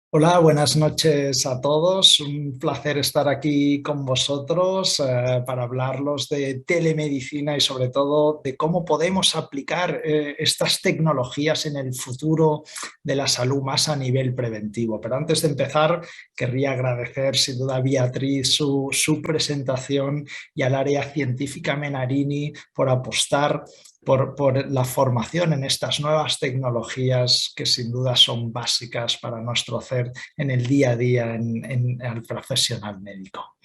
Hola, buenas noches a todos. Un placer estar aquí con vosotros para hablarlos de telemedicina y sobre todo de cómo podemos aplicar estas tecnologías en el futuro de la salud más a nivel preventivo. Pero antes de empezar, querría agradecer sin duda a Beatriz su presentación y al área científica Menarini por apostar por la formación en estas nuevas tecnologías que sin duda son básicas para nuestro hacer en el día a día en el profesional médico.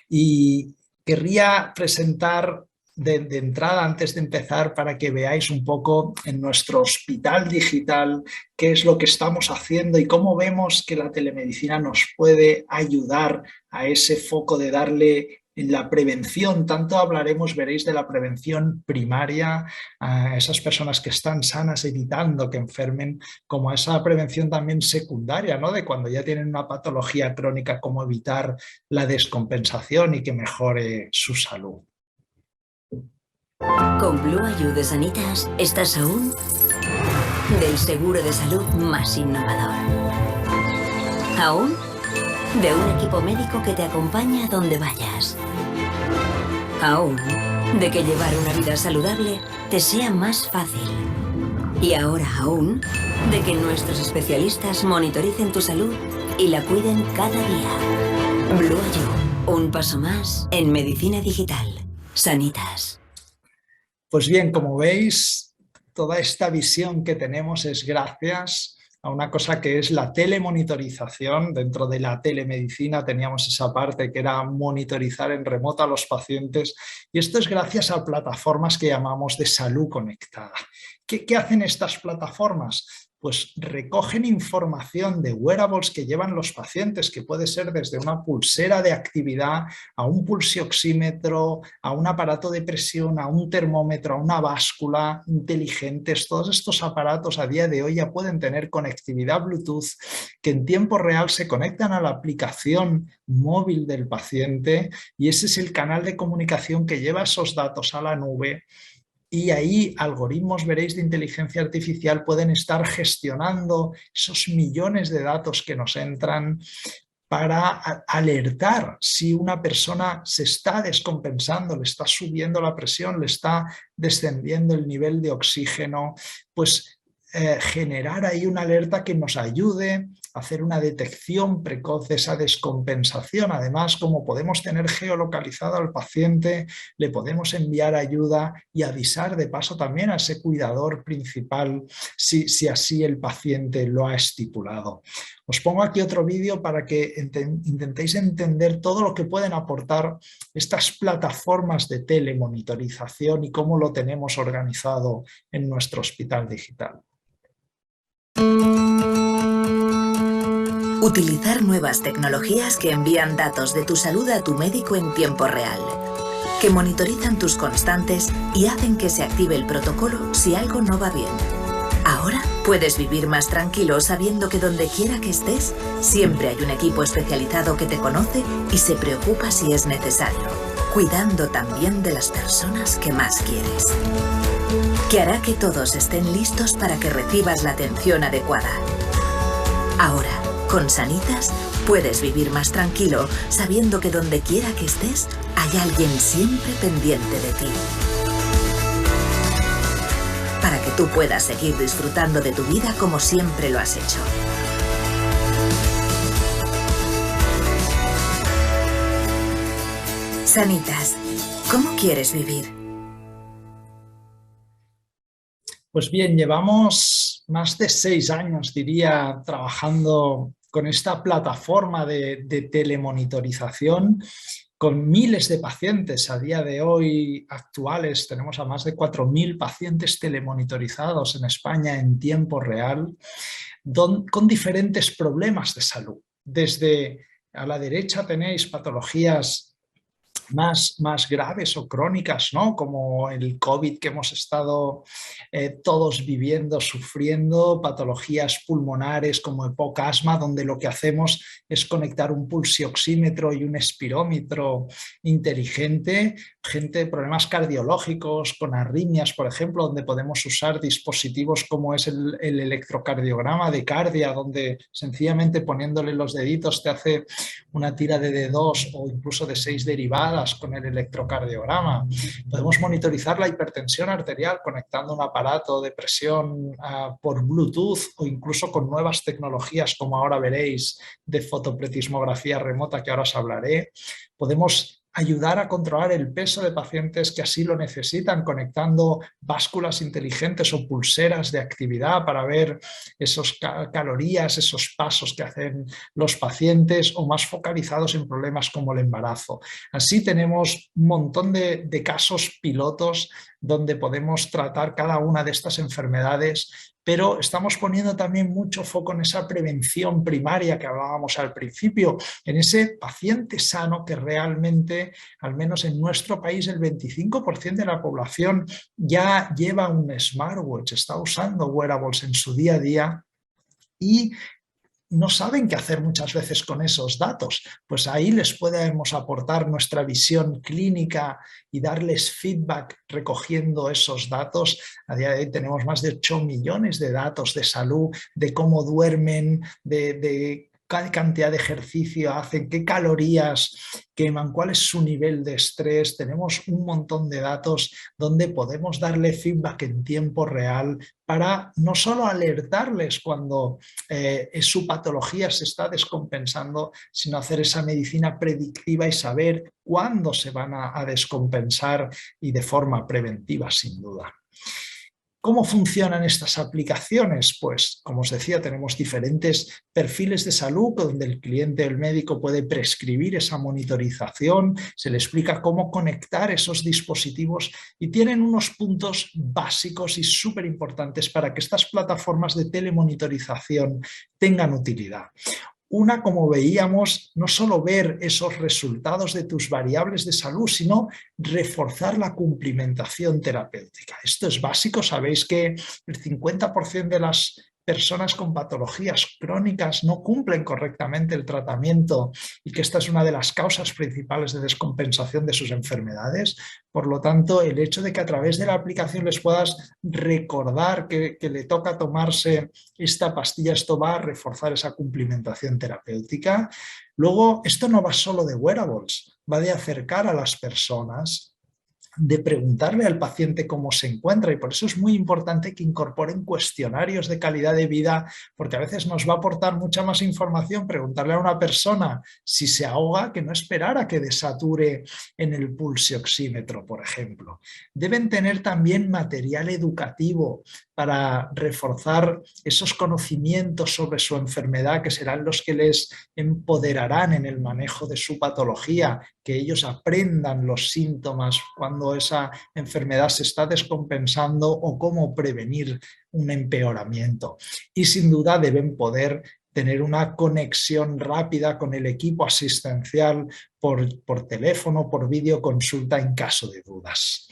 Y querría presentar de entrada, antes de empezar, para que veáis un poco en nuestro hospital digital qué es lo que estamos haciendo y cómo vemos que la telemedicina nos puede ayudar a ese foco de darle en la prevención. Tanto hablaremos, veréis, de la prevención primaria a esas personas que están sanas, evitando que enfermen, como a esa prevención también secundaria, ¿no? De cuando ya tienen una patología crónica, cómo evitar la descompensación y que mejore su salud. Con Blue Ayuda de Sanitas estás aún del seguro de salud más innovador. Aún de un equipo médico que te acompaña donde vayas. Aún de que llevar una vida saludable te sea más fácil. Y ahora aún de que nuestros especialistas monitoricen tu salud y la cuiden cada día. Blue Ayuda, un paso más en medicina digital. Sanitas. Pues bien, como veis, toda esta visión que tenemos es gracias a una cosa que es la telemonitorización. Dentro de la telemedicina teníamos esa parte que era monitorizar en remoto a los pacientes, y esto es gracias a plataformas que llamamos de salud conectada. ¿Qué hacen estas plataformas? Pues recogen información de wearables que llevan los pacientes, que puede ser desde una pulsera de actividad a un pulsioxímetro, a un aparato de presión, a un termómetro, a una báscula inteligentes. Todos estos aparatos a día de hoy ya pueden tener conectividad Bluetooth, que en tiempo real se conectan a la aplicación móvil del paciente, y ese es el canal de comunicación que lleva esos datos a la nube. Y ahí algoritmos, veréis, de inteligencia artificial pueden estar gestionando esos millones de datos que nos entran para alertar si una persona se está descompensando, le está subiendo la presión, le está descendiendo el nivel de oxígeno. Pues generar ahí una alerta que nos ayude a hacer una detección precoz de esa descompensación. Además, como podemos tener geolocalizado al paciente, le podemos enviar ayuda y avisar de paso también a ese cuidador principal si así el paciente lo ha estipulado. Os pongo aquí otro vídeo para que intentéis entender todo lo que pueden aportar estas plataformas de telemonitorización y cómo lo tenemos organizado en nuestro hospital digital. Utilizar nuevas tecnologías que envían datos de tu salud a tu médico en tiempo real, que monitorizan tus constantes y hacen que se active el protocolo si algo no va bien. Ahora puedes vivir más tranquilo sabiendo que donde quiera que estés, siempre hay un equipo especializado que te conoce y se preocupa si es necesario, cuidando también de las personas que más quieres. Que hará que todos estén listos para que recibas la atención adecuada. Ahora, con Sanitas, puedes vivir más tranquilo sabiendo que donde quiera que estés, hay alguien siempre pendiente de ti. Para que tú puedas seguir disfrutando de tu vida como siempre lo has hecho. Sanitas, ¿cómo quieres vivir? Pues bien, llevamos más de 6 años, diría, trabajando con esta plataforma de telemonitorización con miles de pacientes. A día de hoy actuales tenemos a más de 4.000 pacientes telemonitorizados en España en tiempo real, con diferentes problemas de salud. Desde a la derecha tenéis patologías más graves o crónicas, ¿no? Como el COVID que hemos estado todos viviendo, sufriendo, patologías pulmonares como EPOC, asma, donde lo que hacemos es conectar un pulsioxímetro y un espirómetro inteligente, gente de problemas cardiológicos, con arritmias, por ejemplo, donde podemos usar dispositivos como es el electrocardiograma de Cardia, donde sencillamente poniéndole los deditos te hace una tira de 2 o incluso de 6 derivadas con el electrocardiograma. Podemos monitorizar la hipertensión arterial conectando un aparato de presión por Bluetooth o incluso con nuevas tecnologías como ahora veréis de fotopretismografía remota que ahora os hablaré. Podemos ayudar a controlar el peso de pacientes que así lo necesitan, conectando básculas inteligentes o pulseras de actividad para ver esas calorías, esos pasos que hacen los pacientes, o más focalizados en problemas como el embarazo. Así tenemos un montón de casos pilotos donde podemos tratar cada una de estas enfermedades, pero estamos poniendo también mucho foco en esa prevención primaria que hablábamos al principio, en ese paciente sano que realmente, al menos en nuestro país, el 25% de la población ya lleva un smartwatch, está usando wearables en su día a día y no saben qué hacer muchas veces con esos datos. Pues ahí les podemos aportar nuestra visión clínica y darles feedback recogiendo esos datos. A día de hoy tenemos más de 8 millones de datos de salud, de cómo duermen, de qué cantidad de ejercicio hacen, qué calorías queman, cuál es su nivel de estrés. Tenemos un montón de datos donde podemos darle feedback en tiempo real para no solo alertarles cuando su patología se está descompensando, sino hacer esa medicina predictiva y saber cuándo se van a descompensar y de forma preventiva, sin duda. ¿Cómo funcionan estas aplicaciones? Pues, como os decía, tenemos diferentes perfiles de salud donde el cliente, el médico, puede prescribir esa monitorización, se le explica cómo conectar esos dispositivos y tienen unos puntos básicos y súper importantes para que estas plataformas de telemonitorización tengan utilidad. Una, como veíamos, no solo ver esos resultados de tus variables de salud, sino reforzar la cumplimentación terapéutica. Esto es básico, sabéis que el 50% de las personas con patologías crónicas no cumplen correctamente el tratamiento y que esta es una de las causas principales de descompensación de sus enfermedades. Por lo tanto, el hecho de que a través de la aplicación les puedas recordar que le toca tomarse esta pastilla, esto va a reforzar esa cumplimentación terapéutica. Luego, esto no va solo de wearables, va de acercar a las personas, de preguntarle al paciente cómo se encuentra, y por eso es muy importante que incorporen cuestionarios de calidad de vida, porque a veces nos va a aportar mucha más información preguntarle a una persona si se ahoga que no esperar a que desature en el pulsioxímetro, por ejemplo. Deben tener también material educativo para reforzar esos conocimientos sobre su enfermedad, que serán los que les empoderarán en el manejo de su patología, que ellos aprendan los síntomas cuando esa enfermedad se está descompensando o cómo prevenir un empeoramiento. Y sin duda deben poder tener una conexión rápida con el equipo asistencial por teléfono, por videoconsulta en caso de dudas.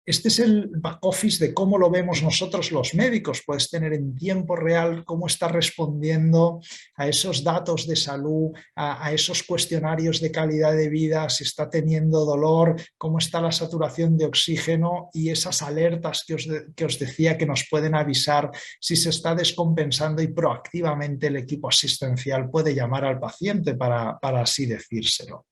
Este es el back office de cómo lo vemos nosotros los médicos. Puedes tener en tiempo real cómo está respondiendo a esos datos de salud, a esos cuestionarios de calidad de vida, si está teniendo dolor, cómo está la saturación de oxígeno y esas alertas que os decía que nos pueden avisar si se está descompensando, y proactivamente el equipo asistencial puede llamar al paciente para así decírselo.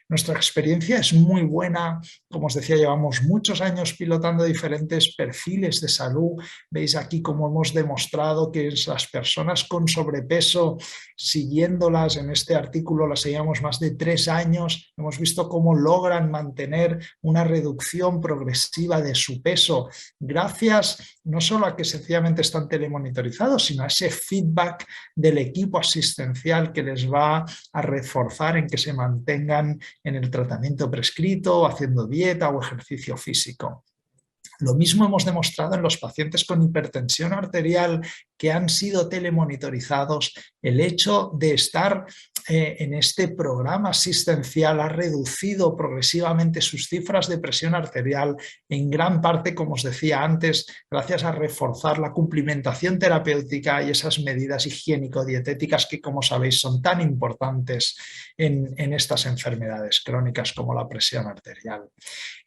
Nuestra experiencia es muy buena, como os decía, llevamos muchos años pilotando diferentes perfiles de salud. Veis aquí cómo hemos demostrado que las personas con sobrepeso, siguiéndolas en este artículo, las seguíamos más de 3 años, hemos visto cómo logran mantener una reducción progresiva de su peso, gracias no solo a que sencillamente están telemonitorizados, sino a ese feedback del equipo asistencial que les va a reforzar en que se mantengan en el tratamiento prescrito, haciendo dieta o ejercicio físico. Lo mismo hemos demostrado en los pacientes con hipertensión arterial que han sido telemonitorizados, el hecho de estar en este programa asistencial ha reducido progresivamente sus cifras de presión arterial, en gran parte, como os decía antes, gracias a reforzar la cumplimentación terapéutica y esas medidas higiénico-dietéticas que, como sabéis, son tan importantes en estas enfermedades crónicas como la presión arterial.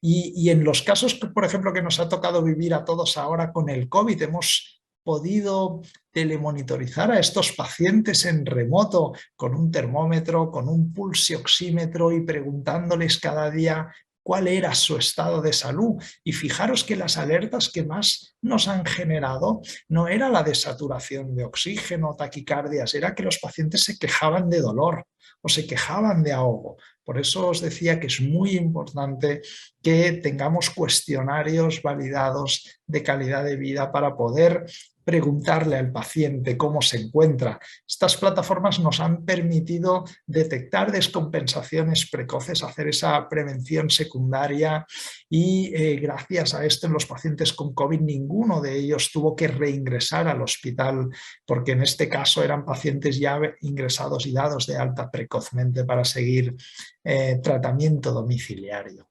Y en los casos, por ejemplo, que nos ha tocado vivir a todos ahora con el COVID, hemos podido telemonitorizar a estos pacientes en remoto con un termómetro, con un pulsioxímetro y preguntándoles cada día cuál era su estado de salud. Y fijaros que las alertas que más nos han generado no era la de saturación de oxígeno, taquicardias, era que los pacientes se quejaban de dolor o se quejaban de ahogo. Por eso os decía que es muy importante que tengamos cuestionarios validados de calidad de vida para poder preguntarle al paciente cómo se encuentra. Estas plataformas nos han permitido detectar descompensaciones precoces, hacer esa prevención secundaria y gracias a esto en los pacientes con COVID ninguno de ellos tuvo que reingresar al hospital porque en este caso eran pacientes ya ingresados y dados de alta precozmente para seguir tratamiento domiciliario.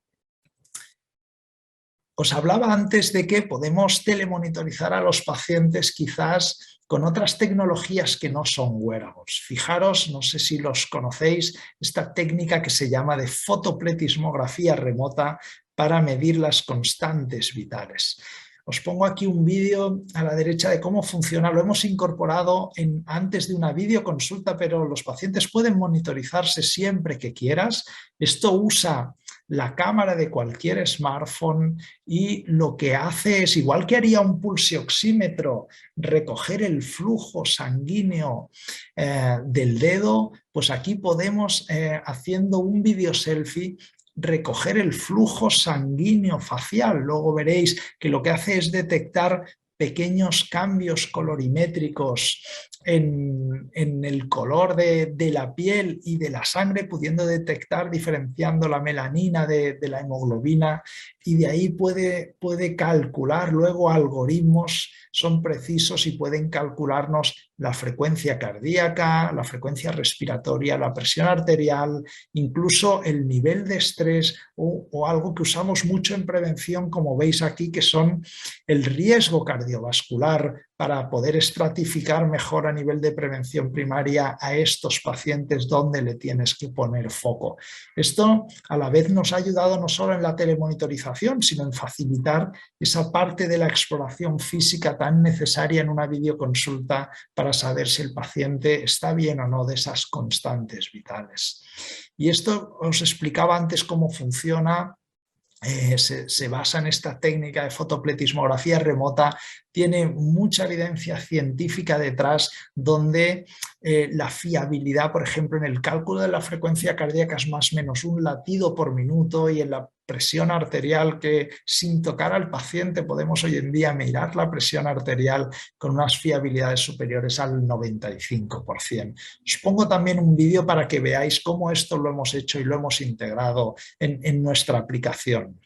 Os hablaba antes de que podemos telemonitorizar a los pacientes quizás con otras tecnologías que no son wearables. Fijaros, no sé si los conocéis, esta técnica que se llama de fotopletismografía remota para medir las constantes vitales. Os pongo aquí un vídeo a la derecha de cómo funciona. Lo hemos incorporado antes de una videoconsulta, pero los pacientes pueden monitorizarse siempre que quieras. Esto usa la cámara de cualquier smartphone y lo que hace es, igual que haría un pulsioxímetro, recoger el flujo sanguíneo del dedo, pues aquí podemos, haciendo un video selfie, recoger el flujo sanguíneo facial. Luego veréis que lo que hace es detectar pequeños cambios colorimétricos en el color de la piel y de la sangre, pudiendo detectar, diferenciando la melanina de la hemoglobina, y de ahí puede calcular. Luego algoritmos son precisos y pueden calcularnos la frecuencia cardíaca, la frecuencia respiratoria, la presión arterial, incluso el nivel de estrés o algo que usamos mucho en prevención, como veis aquí, que son el riesgo cardiovascular, para poder estratificar mejor a nivel de prevención primaria a estos pacientes donde le tienes que poner foco. Esto a la vez nos ha ayudado no solo en la telemonitorización, sino en facilitar esa parte de la exploración física tan necesaria en una videoconsulta para saber si el paciente está bien o no de esas constantes vitales. Y esto os explicaba antes cómo funciona. Se basa en esta técnica de fotopletismografía remota, tiene mucha evidencia científica detrás, donde la fiabilidad, por ejemplo, en el cálculo de la frecuencia cardíaca es más o menos un latido por minuto, y en la presión arterial, que sin tocar al paciente podemos hoy en día mirar la presión arterial con unas fiabilidades superiores al 95%. Os pongo también un vídeo para que veáis cómo esto lo hemos hecho y lo hemos integrado en nuestra aplicación.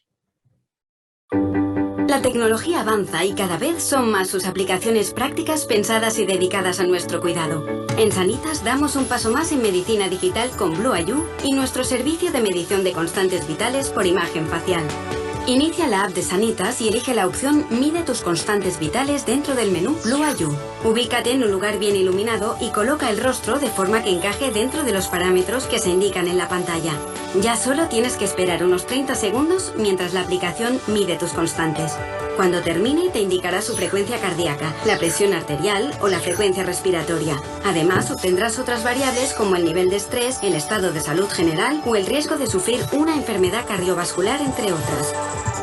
La tecnología avanza y cada vez son más sus aplicaciones prácticas pensadas y dedicadas a nuestro cuidado. En Sanitas damos un paso más en medicina digital con Blue IU y nuestro servicio de medición de constantes vitales por imagen facial. Inicia la app de Sanitas y elige la opción Mide tus constantes vitales dentro del menú Blue IU. Ubícate en un lugar bien iluminado y coloca el rostro de forma que encaje dentro de los parámetros que se indican en la pantalla. Ya solo tienes que esperar unos 30 segundos mientras la aplicación mide tus constantes. Cuando termine te indicará su frecuencia cardíaca, la presión arterial o la frecuencia respiratoria. Además obtendrás otras variables como el nivel de estrés, el estado de salud general o el riesgo de sufrir una enfermedad cardiovascular, entre otras.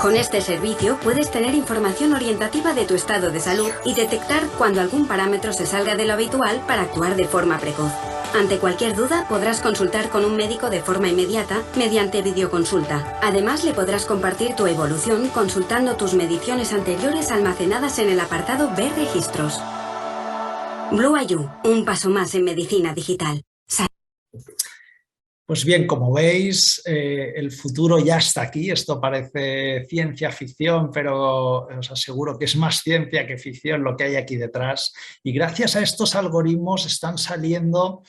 Con este servicio puedes tener información orientativa de tu estado de salud y detectar cuando algún parámetro se salga de lo habitual para actuar de forma precoz. Ante cualquier duda podrás consultar con un médico de forma inmediata mediante videoconsulta. Además le podrás compartir tu evolución consultando tus mediciones anteriores almacenadas en el apartado Ver registros. Blue IU, un paso más en medicina digital. Pues bien, como veis, el futuro ya está aquí. Esto parece ciencia ficción, pero os aseguro que es más ciencia que ficción lo que hay aquí detrás. Y gracias a estos algoritmos están saliendo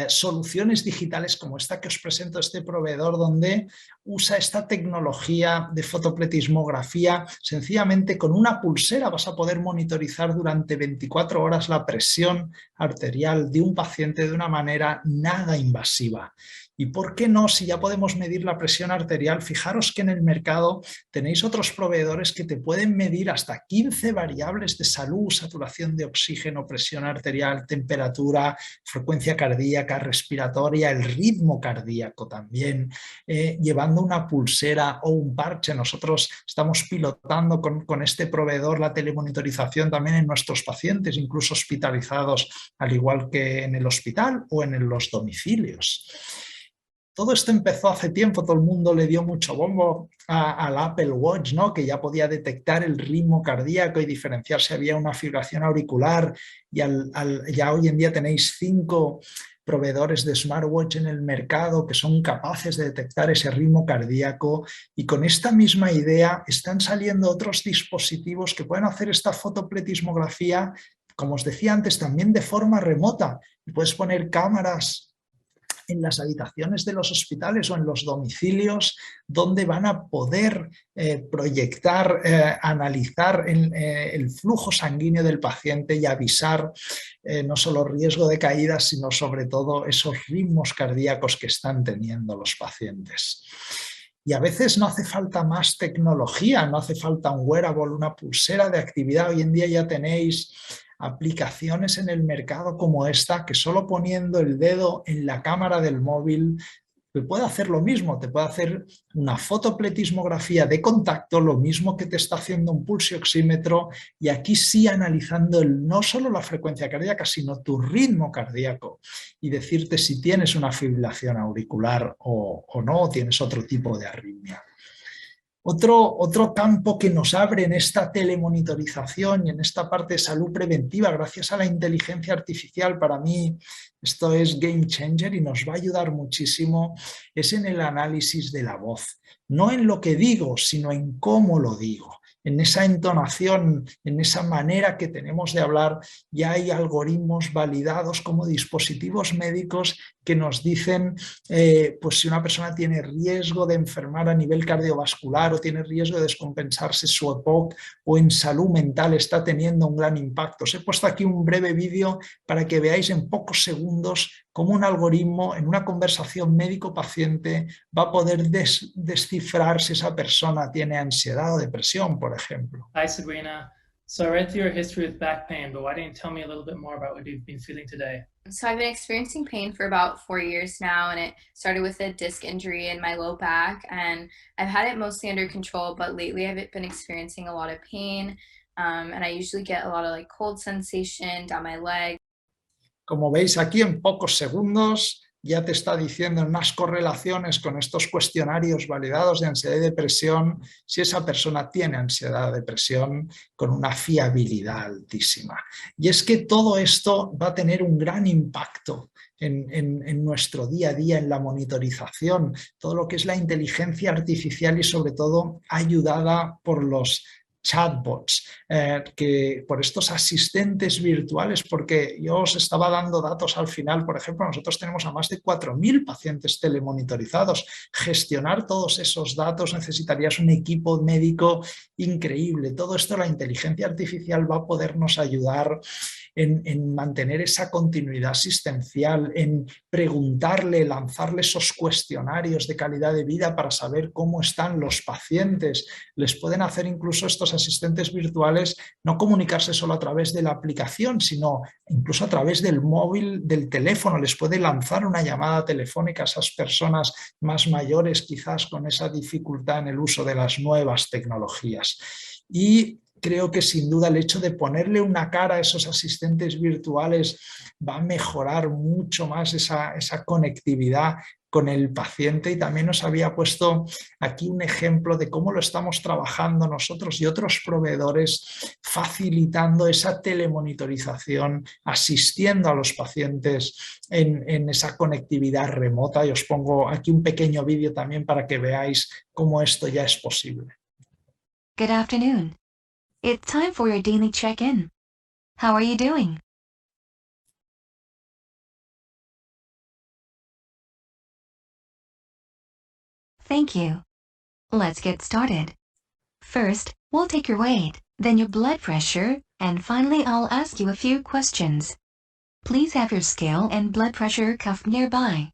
soluciones digitales como esta que os presento, este proveedor, donde usa esta tecnología de fotopletismografía. Sencillamente con una pulsera vas a poder monitorizar durante 24 horas la presión arterial de un paciente de una manera nada invasiva. ¿Y por qué no? Si ya podemos medir la presión arterial, fijaros que en el mercado tenéis otros proveedores que te pueden medir hasta 15 variables de salud, saturación de oxígeno, presión arterial, temperatura, frecuencia cardíaca, respiratoria, el ritmo cardíaco también, llevando una pulsera o un parche. Nosotros estamos pilotando con este proveedor la telemonitorización también en nuestros pacientes, incluso hospitalizados, al igual que en el hospital o en los domicilios. Todo esto empezó hace tiempo, todo el mundo le dio mucho bombo al Apple Watch, ¿no? Que ya podía detectar el ritmo cardíaco y diferenciar si había una fibrilación auricular, y ya hoy en día tenéis 5 proveedores de smartwatch en el mercado que son capaces de detectar ese ritmo cardíaco, y con esta misma idea están saliendo otros dispositivos que pueden hacer esta fotopletismografía, como os decía antes, también de forma remota. Y puedes poner cámaras en las habitaciones de los hospitales o en los domicilios, donde van a poder proyectar, analizar el flujo sanguíneo del paciente y avisar no solo riesgo de caídas, sino sobre todo esos ritmos cardíacos que están teniendo los pacientes. Y a veces no hace falta más tecnología, no hace falta un wearable, una pulsera de actividad. Hoy en día ya tenéis aplicaciones en el mercado como esta, que solo poniendo el dedo en la cámara del móvil te puede hacer lo mismo, te puede hacer una fotopletismografía de contacto, lo mismo que te está haciendo un pulsioxímetro, y aquí sí analizando no solo la frecuencia cardíaca, sino tu ritmo cardíaco, y decirte si tienes una fibrilación auricular o no, o tienes otro tipo de arritmia. Otro campo que nos abre en esta telemonitorización y en esta parte de salud preventiva, gracias a la inteligencia artificial, para mí esto es game changer y nos va a ayudar muchísimo, es en el análisis de la voz. No en lo que digo, sino en cómo lo digo. En esa entonación, en esa manera que tenemos de hablar, ya hay algoritmos validados como dispositivos médicos que nos dicen pues si una persona tiene riesgo de enfermar a nivel cardiovascular o tiene riesgo de descompensarse su EPOC, o en salud mental está teniendo un gran impacto. Os he puesto aquí un breve vídeo para que veáis en pocos segundos cómo un algoritmo en una conversación médico-paciente va a poder descifrar si esa persona tiene ansiedad o depresión, por ejemplo. Hi, Sabrina. So I read through your history with back pain, but why didn't you tell me a little bit more about what you've been feeling today? So I've been experiencing pain for about 4 years now, and it started with a disc injury in my low back, and I've had it mostly under control, but lately I've been experiencing a lot of pain, and I usually get a lot of cold sensation down my leg. Como veis aquí, en pocos segundos ya te está diciendo en unas correlaciones con estos cuestionarios validados de ansiedad y depresión si esa persona tiene ansiedad o depresión, con una fiabilidad altísima. Y es que todo esto va a tener un gran impacto en nuestro día a día, en la monitorización, todo lo que es la inteligencia artificial y sobre todo ayudada por los chatbots, por estos asistentes virtuales, porque yo os estaba dando datos al final. Por ejemplo, nosotros tenemos a más de 4.000 pacientes telemonitorizados. Gestionar todos esos datos necesitarías un equipo médico increíble. Todo esto la inteligencia artificial va a podernos ayudar en mantener esa continuidad asistencial, en preguntarle, lanzarle esos cuestionarios de calidad de vida para saber cómo están los pacientes. Les pueden hacer incluso estos asistentes virtuales no comunicarse solo a través de la aplicación, sino incluso a través del móvil, del teléfono. Les puede lanzar una llamada telefónica a esas personas más mayores, quizás con esa dificultad en el uso de las nuevas tecnologías. Y creo que sin duda el hecho de ponerle una cara a esos asistentes virtuales va a mejorar mucho más esa conectividad con el paciente, y también nos había puesto aquí un ejemplo de cómo lo estamos trabajando nosotros y otros proveedores, facilitando esa telemonitorización, asistiendo a los pacientes en esa conectividad remota. Y os pongo aquí un pequeño vídeo también para que veáis cómo esto ya es posible. Good afternoon. It's time for your daily check-in. How are you doing? Thank you. Let's get started. First, we'll take your weight, then your blood pressure, and finally I'll ask you a few questions. Please have your scale and blood pressure cuff nearby.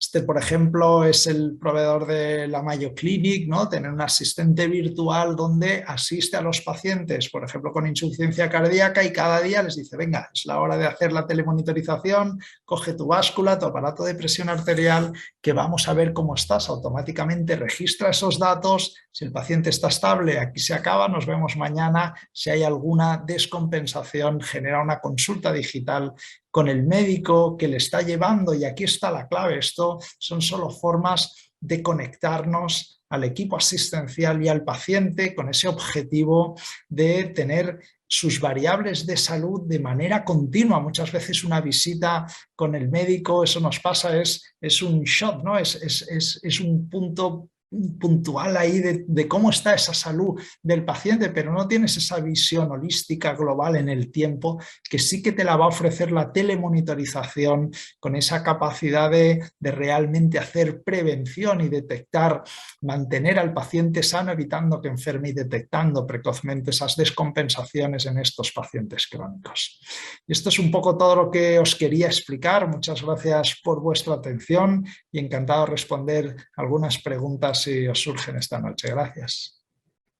Este, por ejemplo, es el proveedor de la Mayo Clinic, ¿no? Tener un asistente virtual donde asiste a los pacientes, por ejemplo, con insuficiencia cardíaca, y cada día les dice, venga, es la hora de hacer la telemonitorización, coge tu báscula, tu aparato de presión arterial, que vamos a ver cómo estás. Automáticamente registra esos datos. Si el paciente está estable, aquí se acaba, nos vemos mañana. Si hay alguna descompensación, genera una consulta digital con el médico que le está llevando, y aquí está la clave. Esto son solo formas de conectarnos al equipo asistencial y al paciente con ese objetivo de tener sus variables de salud de manera continua. Muchas veces una visita con el médico, eso nos pasa, es un shot, ¿no? Es un punto puntual ahí de cómo está esa salud del paciente, pero no tienes esa visión holística global en el tiempo, que sí que te la va a ofrecer la telemonitorización, con esa capacidad de realmente hacer prevención y detectar, mantener al paciente sano, evitando que enferme, y detectando precozmente esas descompensaciones en estos pacientes crónicos. Y esto es un poco todo lo que os quería explicar. Muchas gracias por vuestra atención y encantado de responder algunas preguntas si os surgen esta noche. Gracias.